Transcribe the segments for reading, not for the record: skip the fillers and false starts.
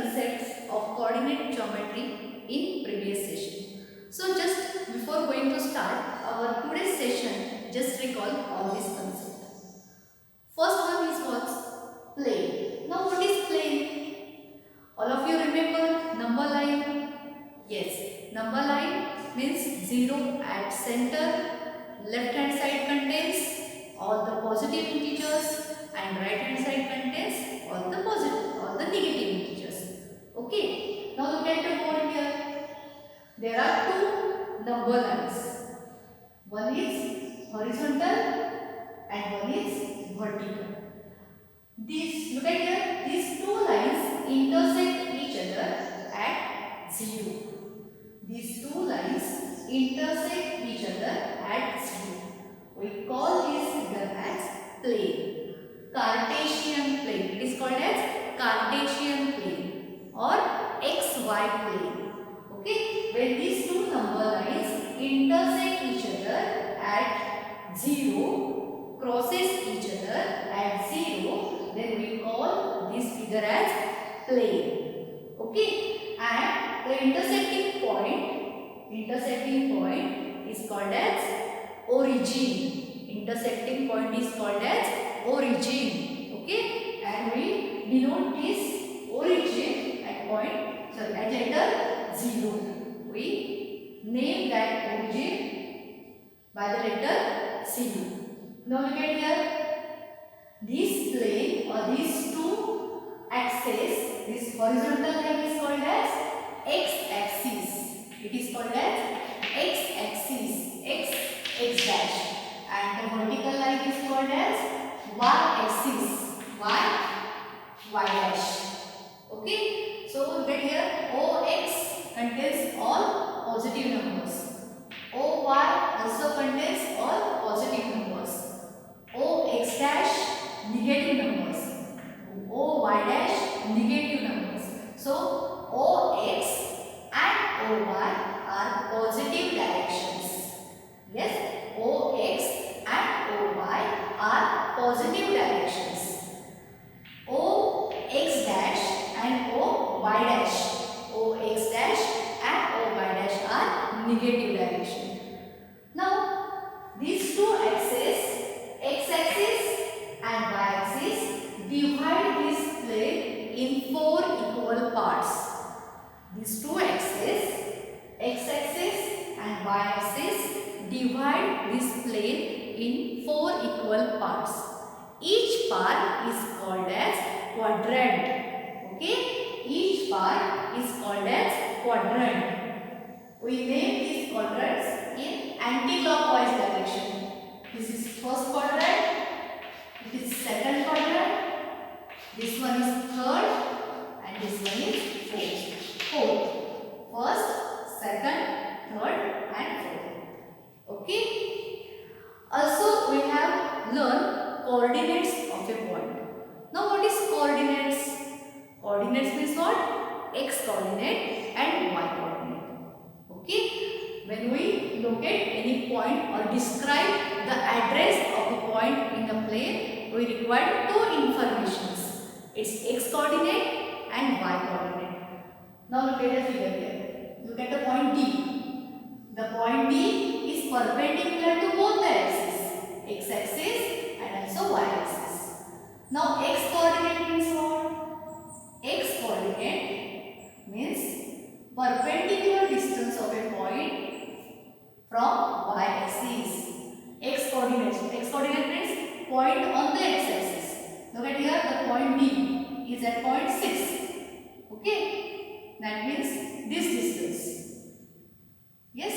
concepts of coordinate geometry in previous session. So just before going to start our today's session, just recall all these concepts. First one is what? Plane. Now what is plane? All of you remember number line? Yes, number line means 0 at center, left hand side contains all the positive integers and right hand side contains all the negative integers. Okay, now look at the board here. There are two number lines. One is horizontal and one is vertical. Look at here, these two lines intersect each other at 0. These two lines intersect each other at 0. We call this figure as plane. Cartesian plane. It is called as Cartesian plane or XY plane. Okay. When these two number lines intersect each other at 0, crosses each other at 0, then we call this figure as plane. Okay. And the intersecting point is called as origin. Intersecting point is called as origin. Okay, and we denote this origin at letter 0. We name that origin by the letter 0. Now look at here. This plane or these two axes, this horizontal line is called as x-axis. It is called as x-axis, x dash. And the vertical line is called as y-axis, y dash. Okay, so look at here, OX contains all positive numbers. OY also contains all positive numbers. OX dash negative numbers. OY dash negative numbers. So OX and OY are positive directions. Yes, OX and OY are positive directions. OX dash and OY dash. OX dash and OY dash are negative direction. Now, these two axes, x-axis and y-axis, divide this plane in 4 equal parts. These two axes, x-axis and y-axis, divide this plane in 4 equal parts. Each part is called as quadrant. Okay? Each part is called as quadrant. We name these quadrants in anti-clockwise direction. This is first quadrant, this is second quadrant, this one is third, and this one is fourth. First, second, third, and fourth. Okay. Also, we have learned coordinates of a point. Now, what is coordinates? Coordinates means what? X coordinate and Y coordinate. Okay. When we locate any point or describe the address of a point in the plane, we require two informations. It's X coordinate and Y coordinate. Now look at the figure here. Look at the point D. The point D is perpendicular to both the axes, x-axis and also y-axis. Now x coordinate means what? X coordinate means perpendicular distance of a point from y-axis. X coordinate means point on the x-axis. Look at here, the point D is at point 6. Okay, that means this distance. Yes,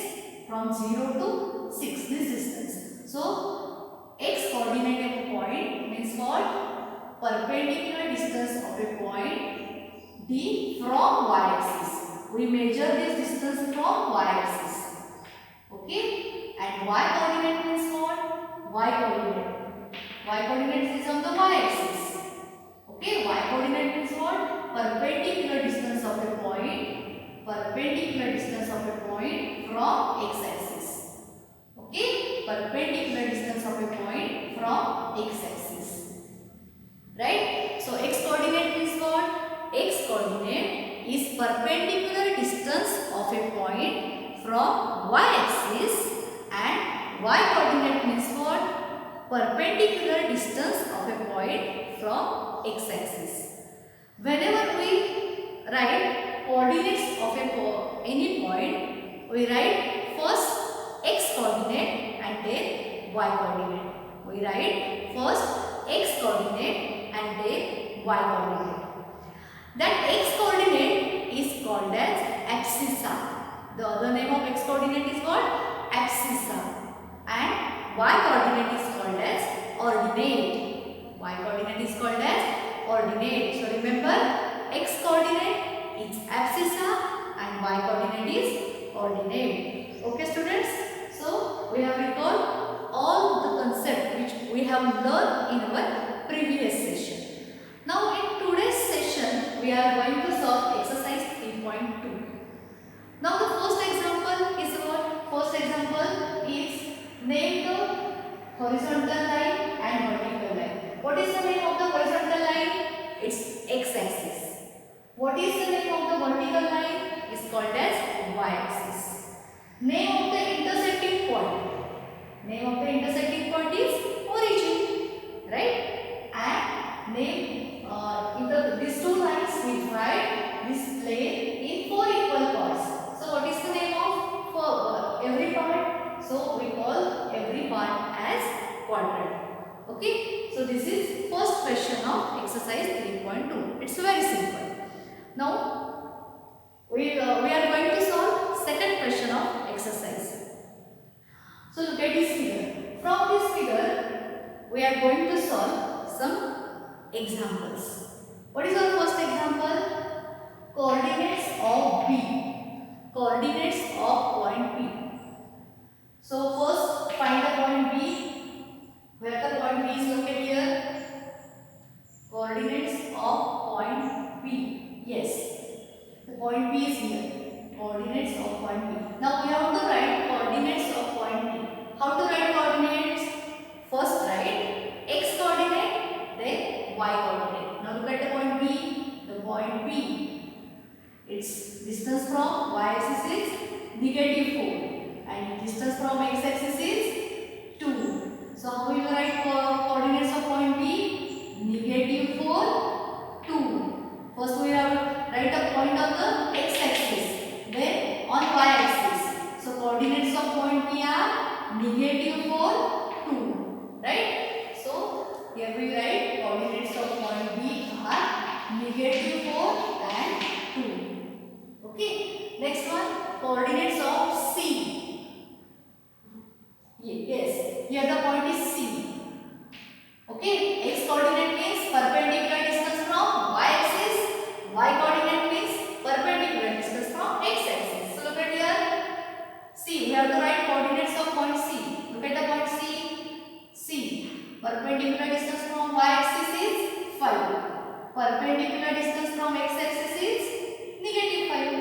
from 0 to 6, this distance. So, x coordinate of a point means what? Perpendicular distance of a point D from y-axis. We measure this distance from y-axis. Okay, and y coordinate means what? Y coordinate is on the y-axis. Okay, y coordinate means what? Perpendicular distance of a point from x-axis. Okay, perpendicular distance of a point from x-axis. Right? So x coordinate means what? x coordinate is perpendicular distance of a point from y axis, and y coordinate means what? Perpendicular distance of a point from x axis. Whenever we write coordinates of any point, we write first x coordinate and then y coordinate. We write first x coordinate and then y coordinate. That x coordinate is called as abscissa. The other name of x coordinate is what? Abscissa. And y coordinate is called as ordinate. Y coordinate is called as ordinate. So remember, x coordinate is abscissa and y coordinate is ordinate. Okay students? So we have recalled all the concepts which we have learned in our previous session. Now in today's session we are going to solve exercise 3.2. Now the first example is what? First example is name the horizontal line and vertical line. What is the name of the horizontal line? It's x-axis. What is the name of the vertical line? It's called as y-axis. Name of the intersecting point. Name of the intersecting point is origin, right? And name these two lines we divide this plane in 4 equal parts. So what is the name of every part? So we call every part as quadrant. Okay. So this is first question of exercise 3.2. It's very simple. Now we are going to solve second question of exercise. So look at this figure. From this figure we are going to solve some examples. What is our first example? Coordinates of B. Coordinates of point B. So first find the point B. Where the point B is located here? Coordinates of point B. Yes. The point B is here. Coordinates of point B. Now we have to write coordinates of point B. How to write coordinates? First write x coordinate, then y coordinate. Now look at the point B. The point B, its distance from y axis is -4 and distance from x axis is 2. So how will you write coordinates of point B? -4, 2. First we have write a point on the x axis, then on y axis. So coordinates of point B are -4, 2. Right? So here we write coordinates of point B are -4 and 2. Okay. Next one, coordinates of C. Yes, here the point is C. Okay. X coordinate means perpendicular distance from y axis. Y coordinate means perpendicular distance from x axis. So look at here. C. We have to write coordinates of point C. Look at the point C. C. Perpendicular distance from y axis is 5. Perpendicular distance from x axis is -5.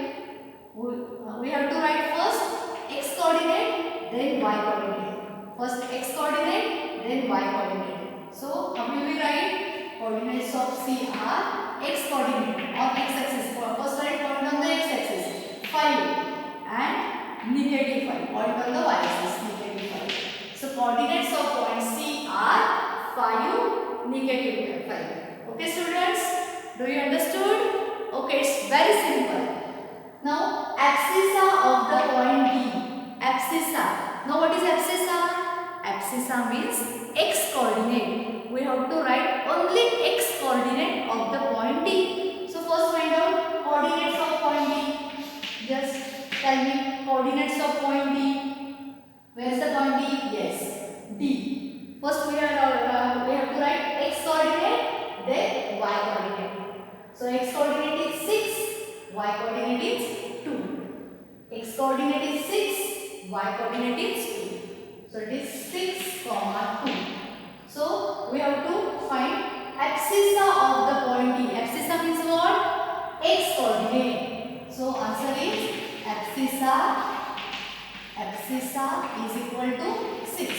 We have to write first x coordinate, then y coordinate. First x coordinate, then y coordinate. So how will we write? Coordinates of C are x coordinate on x axis. First write point on the x axis 5 and -5. Point on the y axis -5. So coordinates of point C are 5, -5. Okay students, do you understood? Okay, it's very simple. Now abscissa of the point D. Abscissa. Now what is abscissa? Abscissa means x coordinate. We have to write only x coordinate of the point D. So first find out coordinates of point D. Just tell me coordinates of point D. Where is the point D? Yes, D. First we have to write x coordinate, then y coordinate. So x coordinate is 6, y coordinate is 2. X coordinate is 6, y coordinate is 2. So it is 6, 2. So we have to find abscissa of the point D. Abscissa means what? X coordinate. So answer is abscissa. Abscissa is equal to 6.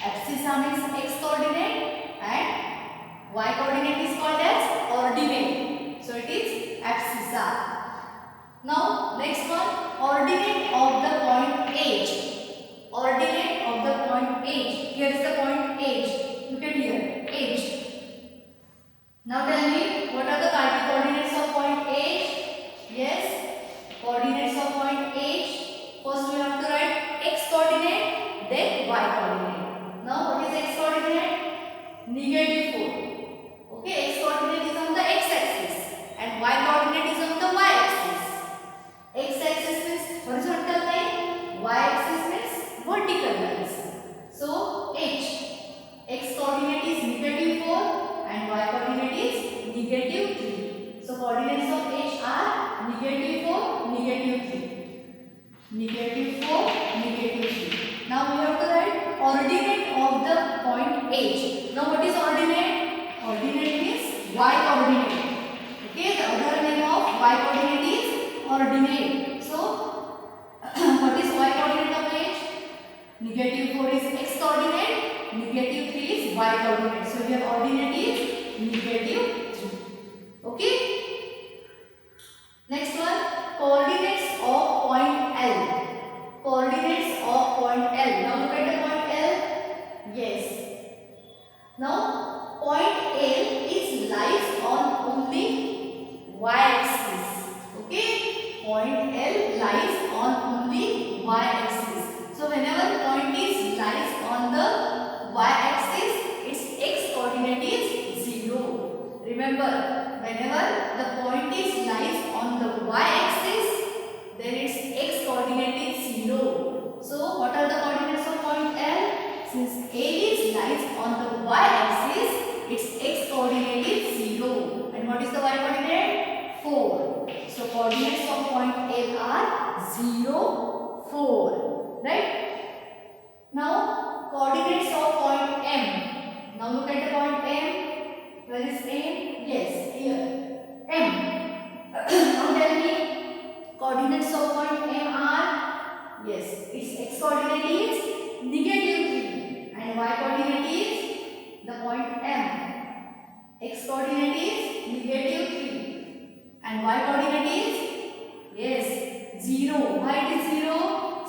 Abscissa means x coordinate and y coordinate is called as ordinate. So it is ordinate of the point H. Ordinate of the point H. Here is the point H. Look at here. H. Now tell me, what are the coordinates of point H? Yes, coordinates of point H. First we have to write x coordinate, then y coordinate. Now what is x coordinate? -4. Okay, x coordinate is on the x axis and y coordinate is on the y axis. X axis means horizontal line, y axis means vertical lines. So H, x coordinate is -4 and y coordinate is -3. So coordinates of H are -4, -3. -4, -3. Now we have to write ordinate of the point H. Now what is ordinate? Ordinate means y coordinate. Okay, the other name of y coordinate is ordinate. So what is y coordinate of H? -4 is x coordinate, -3 is y coordinate. So here ordinate is -3. Okay. Next one, coordinates of point L. Coordinates of point L. Now look at the point L. Yes. Now point L is lies on only y axis. Okay. Point L lies on only y axis. So whenever point is lies on the y axis, its x coordinate is 0. Remember, whenever the point is lies on the y axis, then its x coordinate is 0. So what are the coordinates of point L? Since A is lies on the y axis, its x coordinate is 0. And what is the y coordinate? 4. So coordinates of point L are 0, 4. Right? Now coordinates of point M. Now look at the point M. Where is M? Yes, here. M. Now tell me, coordinates of point M are, yes, its x coordinate is -3 and y coordinate is the point M. X coordinate is -3 and y coordinate is, yes, 0. Why it is 0?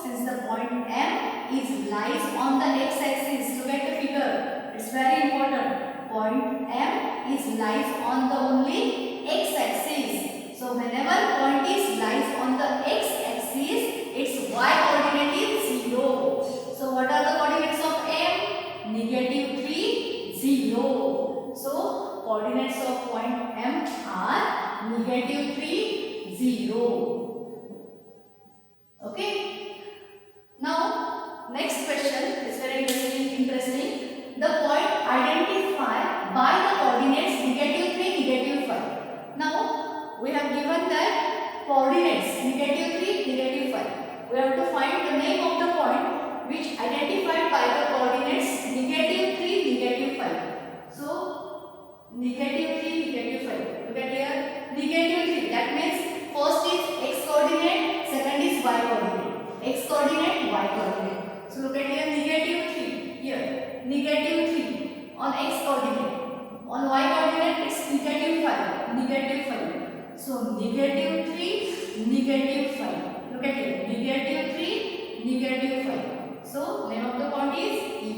Since the point M is lies on the x axis. Look at the figure. It's very important. Point M is lies on the only x axis. So whenever point is lies on the x axis, its y coordinate is 0. So what are the coordinates of M? -3, 0. So coordinates of point M are -3, 0. Okay. Now next question is very interesting. The point identified by the coordinates -3, -5. Now we have given that coordinates -3, -5. We have to find the name of the point which identified by the coordinates -3, -5. So -3, -5. Look at here, -3. That means first is x coordinate, second is y coordinate. X coordinate, y coordinate. So look at here, -3. Here, -3 on x coordinate. On y coordinate, it's -5. So -3, -5. Look at here, -3, -5. So name of the point is E.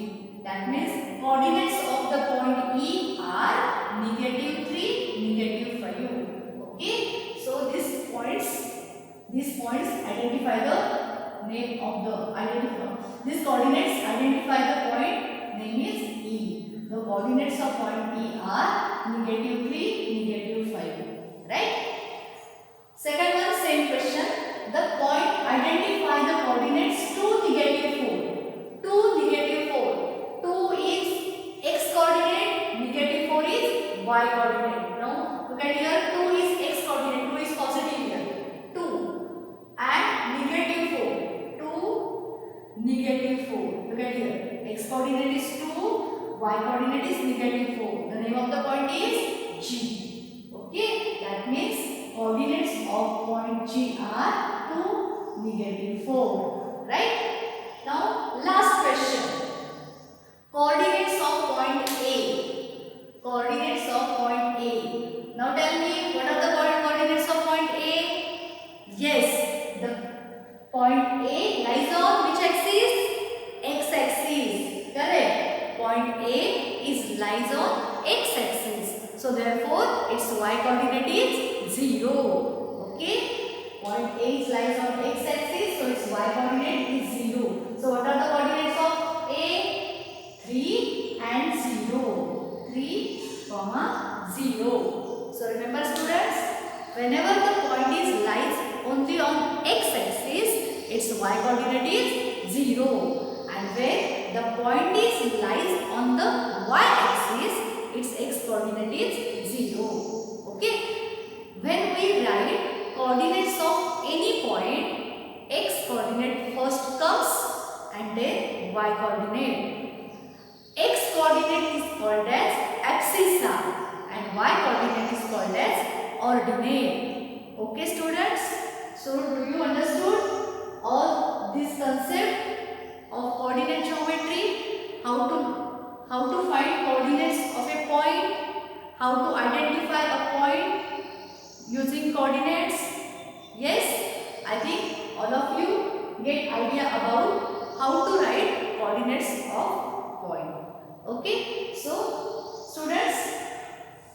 That means coordinates of the point E are -3, -5. Okay. So these points identify the name of the these coordinates identify the point name is E. The coordinates of point E are -3, -5. Right? Second one, same question. The point identify the coordinates to -4. To -4. 2 is x coordinate, -4 is y coordinate. Now look at here, 2 is x coordinate, 2 is positive here. 2 and -4. 2, -4. Look at here, x coordinate is 2, y coordinate is -4. The name of the point is G. Okay, that means coordinates of point G are 2, -4. Right? Now last question. Coordinates of point A. Coordinates of point A. Now tell me, what are the coordinates of point A? Yes, the y coordinate is 0. Okay, point A lies on x axis, so its y coordinate is 0. So what are the coordinates of A? 3 and 0. 3, 0. So remember students, whenever the point is lies only on x axis, its y coordinate is 0. And when the point is lies on the y axis, its x coordinate is 0. Okay. When we write coordinates of any point, x coordinate first comes and then y coordinate. X coordinate is called as abscissa and y coordinate is called as ordinate. Okay students? So do you understood all this concept of coordinate geometry? How to find coordinates of a point? How to identify a point using coordinates? Yes, I think all of you get idea about how to write coordinates of point. Okay, so students,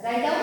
write down